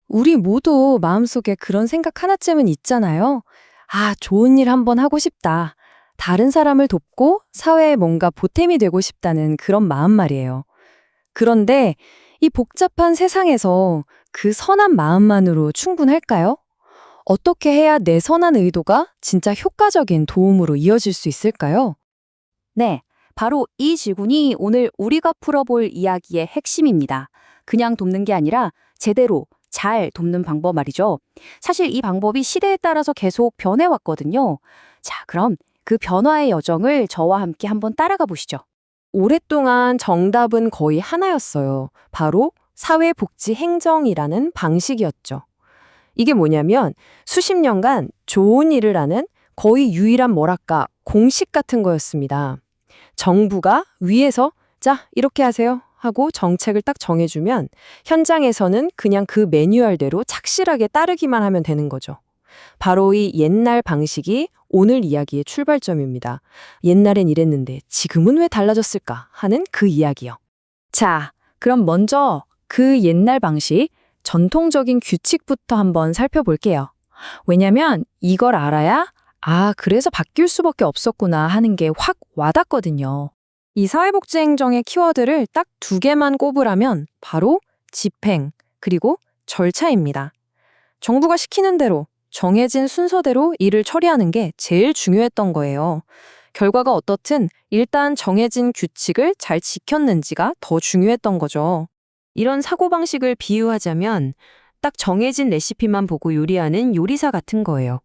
우리 모두 마음속에 그런 생각 하나쯤은 있잖아요. 아, 좋은 일 한번 하고 싶다. 다른 사람을 돕고 사회에 뭔가 보탬이 되고 싶다는 그런 마음 말이에요. 그런데 이 복잡한 세상에서 그 선한 마음만으로 충분할까요? 어떻게 해야 내 선한 의도가 진짜 효과적인 도움으로 이어질 수 있을까요? 네, 바로 이 질문이 오늘 우리가 풀어볼 이야기의 핵심입니다. 그냥 돕는 게 아니라 제대로 잘 돕는 방법 말이죠. 사실 이 방법이 시대에 따라서 계속 변해왔거든요. 자, 그럼 그 변화의 여정을 저와 함께 한번 따라가 보시죠. 오랫동안 정답은 거의 하나였어요. 바로 사회복지행정이라는 방식이었죠. 이게 뭐냐면 수십 년간 좋은 일을 하는 거의 유일한 뭐랄까 공식 같은 거였습니다. 정부가 위에서 자, 이렇게 하세요 하고 정책을 딱 정해주면 현장에서는 그냥 그 매뉴얼대로 착실하게 따르기만 하면 되는 거죠. 바로 이 옛날 방식이 오늘 이야기의 출발점입니다. 옛날엔 이랬는데 지금은 왜 달라졌을까 하는 그 이야기요. 자, 그럼 먼저 그 옛날 방식, 전통적인 규칙부터 한번 살펴볼게요. 왜냐면 이걸 알아야 아, 그래서 바뀔 수밖에 없었구나 하는 게 확 와닿거든요. 이 사회복지행정의 키워드를 딱 두 개만 꼽으라면 바로 집행, 그리고 절차입니다. 정부가 시키는 대로 정해진 순서대로 일을 처리하는 게 제일 중요했던 거예요. 결과가 어떻든 일단 정해진 규칙을 잘 지켰는지가 더 중요했던 거죠. 이런 사고방식을 비유하자면 딱 정해진 레시피만 보고 요리하는 요리사 같은 거예요.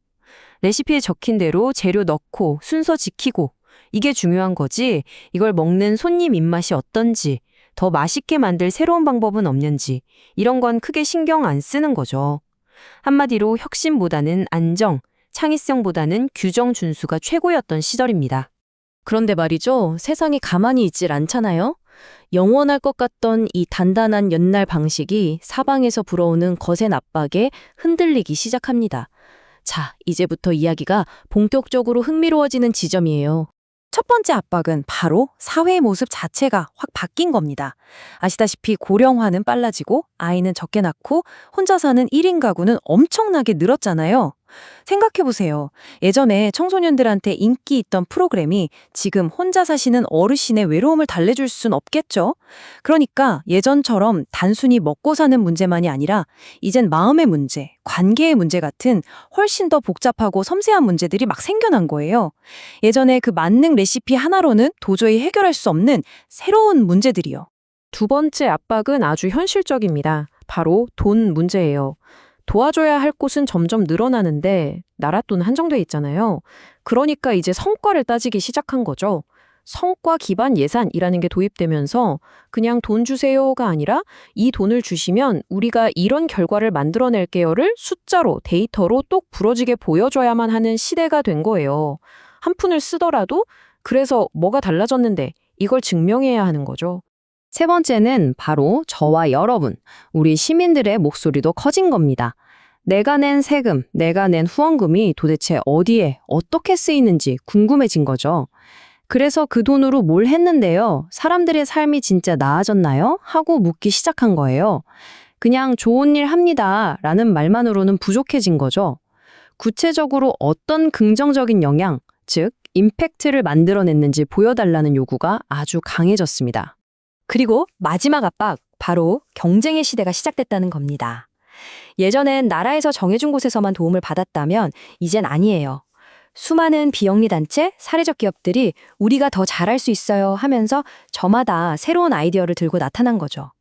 레시피에 적힌 대로 재료 넣고 순서 지키고 이게 중요한 거지 이걸 먹는 손님 입맛이 어떤지 더 맛있게 만들 새로운 방법은 없는지 이런 건 크게 신경 안 쓰는 거죠. 한마디로 혁신보다는 안정, 창의성보다는 규정 준수가 최고였던 시절입니다. 그런데 말이죠, 세상이 가만히 있질 않잖아요? 영원할 것 같던 이 단단한 옛날 방식이 사방에서 불어오는 거센 압박에 흔들리기 시작합니다. 자, 이제부터 이야기가 본격적으로 흥미로워지는 지점이에요. 첫 번째 압박은 바로 사회의 모습 자체가 확 바뀐 겁니다. 아시다시피 고령화는 빨라지고 아이는 적게 낳고 혼자 사는 1인 가구는 엄청나게 늘었잖아요. 생각해보세요. 예전에 청소년들한테 인기 있던 프로그램이 지금 혼자 사시는 어르신의 외로움을 달래줄 순 없겠죠? 그러니까 예전처럼 단순히 먹고 사는 문제만이 아니라 이젠 마음의 문제, 관계의 문제 같은 훨씬 더 복잡하고 섬세한 문제들이 막 생겨난 거예요. 예전에 그 만능 레시피 하나로는 도저히 해결할 수 없는 새로운 문제들이요. 두 번째 압박은 아주 현실적입니다. 바로 돈 문제예요. 도와줘야 할 곳은 점점 늘어나는데 나라 돈 한정돼 있잖아요. 그러니까 이제 성과를 따지기 시작한 거죠. 성과 기반 예산이라는 게 도입되면서 그냥 돈 주세요가 아니라 이 돈을 주시면 우리가 이런 결과를 만들어낼게요를 숫자로 데이터로 똑 부러지게 보여줘야만 하는 시대가 된 거예요. 한 푼을 쓰더라도 그래서 뭐가 달라졌는데 이걸 증명해야 하는 거죠. 세 번째는 바로 저와 여러분, 우리 시민들의 목소리도 커진 겁니다. 내가 낸 세금, 내가 낸 후원금이 도대체 어디에 어떻게 쓰이는지 궁금해진 거죠. 그래서 그 돈으로 뭘 했는데요? 사람들의 삶이 진짜 나아졌나요? 하고 묻기 시작한 거예요. 그냥 좋은 일 합니다 라는 말만으로는 부족해진 거죠. 구체적으로 어떤 긍정적인 영향, 즉 임팩트를 만들어냈는지 보여달라는 요구가 아주 강해졌습니다. 그리고 마지막 압박, 바로 경쟁의 시대가 시작됐다는 겁니다. 예전엔 나라에서 정해준 곳에서만 도움을 받았다면 이젠 아니에요. 수많은 비영리 단체, 사회적 기업들이 우리가 더 잘할 수 있어요 하면서 저마다 새로운 아이디어를 들고 나타난 거죠.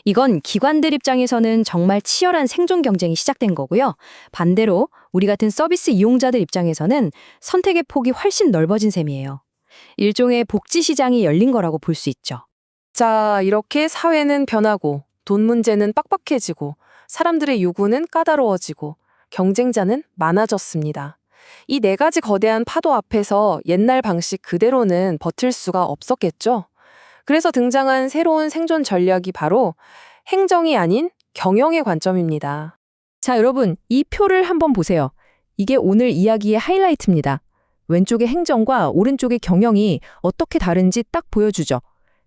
이건 기관들 입장에서는 정말 치열한 생존 경쟁이 시작된 거고요. 반대로 우리 같은 서비스 이용자들 입장에서는 선택의 폭이 훨씬 넓어진 셈이에요. 일종의 복지 시장이 열린 거라고 볼 수 있죠. 자, 이렇게 사회는 변하고 돈 문제는 빡빡해지고 사람들의 요구는 까다로워지고 경쟁자는 많아졌습니다. 이 네 가지 거대한 파도 앞에서 옛날 방식 그대로는 버틸 수가 없었겠죠. 그래서 등장한 새로운 생존 전략이 바로 행정이 아닌 경영의 관점입니다. 자, 여러분, 이 표를 한번 보세요. 이게 오늘 이야기의 하이라이트입니다. 왼쪽의 행정과 오른쪽의 경영이 어떻게 다른지 딱 보여주죠.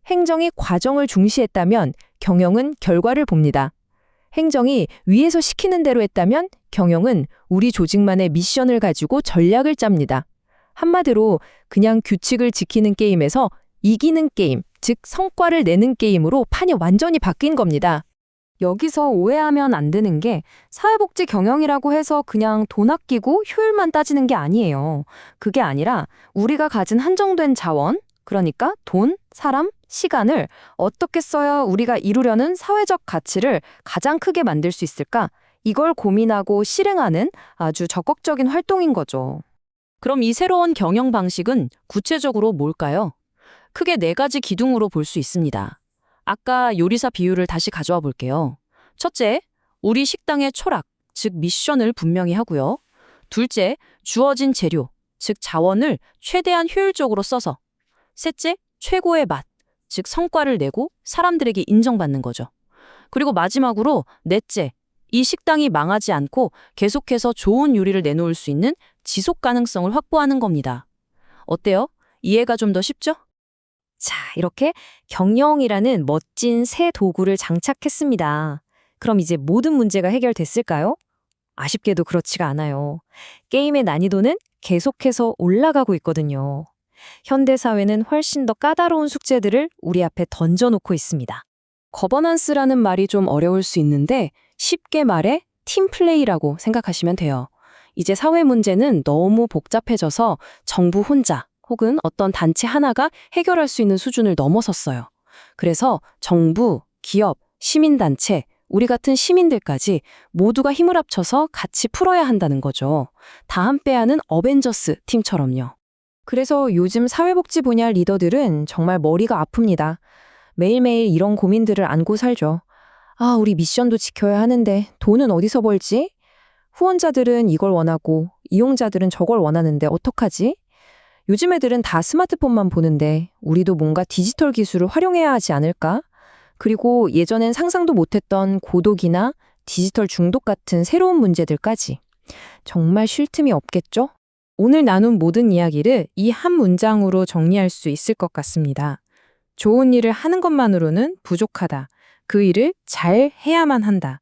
행정이 과정을 중시했다면 경영은 결과를 봅니다. 행정이 위에서 시키는 대로 했다면 경영은 우리 조직만의 미션을 가지고 전략을 짭니다. 한마디로 그냥 규칙을 지키는 게임에서 이기는 게임, 즉 성과를 내는 게임으로 판이 완전히 바뀐 겁니다. 여기서 오해하면 안 되는 게 사회복지 경영이라고 해서 그냥 돈 아끼고 효율만 따지는 게 아니에요. 그게 아니라 우리가 가진 한정된 자원, 그러니까 돈, 사람, 시간을 어떻게 써야 우리가 이루려는 사회적 가치를 가장 크게 만들 수 있을까? 이걸 고민하고 실행하는 아주 적극적인 활동인 거죠. 그럼 이 새로운 경영 방식은 구체적으로 뭘까요? 크게 4가지 기둥으로 볼 수 있습니다. 아까 요리사 비유를 다시 가져와 볼게요. 첫째, 우리 식당의 철학, 즉 미션을 분명히 하고요. 둘째, 주어진 재료, 즉 자원을 최대한 효율적으로 써서. 셋째, 최고의 맛, 즉 성과를 내고 사람들에게 인정받는 거죠. 그리고 마지막으로 넷째, 이 식당이 망하지 않고 계속해서 좋은 요리를 내놓을 수 있는 지속 가능성을 확보하는 겁니다. 어때요? 이해가 좀 더 쉽죠? 자, 이렇게 경영이라는 멋진 새 도구를 장착했습니다. 그럼 이제 모든 문제가 해결됐을까요? 아쉽게도 그렇지가 않아요. 게임의 난이도는 계속해서 올라가고 있거든요. 현대사회는 훨씬 더 까다로운 숙제들을 우리 앞에 던져놓고 있습니다. 거버넌스라는 말이 좀 어려울 수 있는데 쉽게 말해 팀플레이라고 생각하시면 돼요. 이제 사회 문제는 너무 복잡해져서 정부 혼자 혹은 어떤 단체 하나가 해결할 수 있는 수준을 넘어섰어요. 그래서 정부, 기업, 시민단체, 우리 같은 시민들까지 모두가 힘을 합쳐서 같이 풀어야 한다는 거죠. 다 함께 하는 어벤져스 팀처럼요. 그래서 요즘 사회복지 분야 리더들은 정말 머리가 아픕니다. 매일매일 이런 고민들을 안고 살죠. 아, 우리 미션도 지켜야 하는데 돈은 어디서 벌지? 후원자들은 이걸 원하고 이용자들은 저걸 원하는데 어떡하지? 요즘 애들은 다 스마트폰만 보는데 우리도 뭔가 디지털 기술을 활용해야 하지 않을까? 그리고 예전엔 상상도 못했던 고독이나 디지털 중독 같은 새로운 문제들까지. 정말 쉴 틈이 없겠죠? 오늘 나눈 모든 이야기를 이 한 문장으로 정리할 수 있을 것 같습니다. 좋은 일을 하는 것만으로는 부족하다. 그 일을 잘 해야만 한다.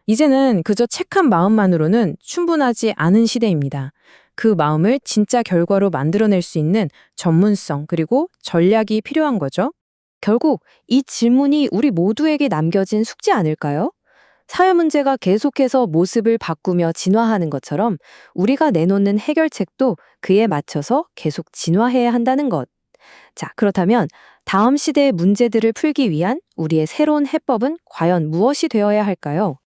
이제는 그저 착한 마음만으로는 충분하지 않은 시대입니다. 그 마음을 진짜 결과로 만들어낼 수 있는 전문성 그리고 전략이 필요한 거죠. 결국 이 질문이 우리 모두에게 남겨진 숙제 아닐까요? 사회 문제가 계속해서 모습을 바꾸며 진화하는 것처럼 우리가 내놓는 해결책도 그에 맞춰서 계속 진화해야 한다는 것. 자, 그렇다면 다음 시대의 문제들을 풀기 위한 우리의 새로운 해법은 과연 무엇이 되어야 할까요?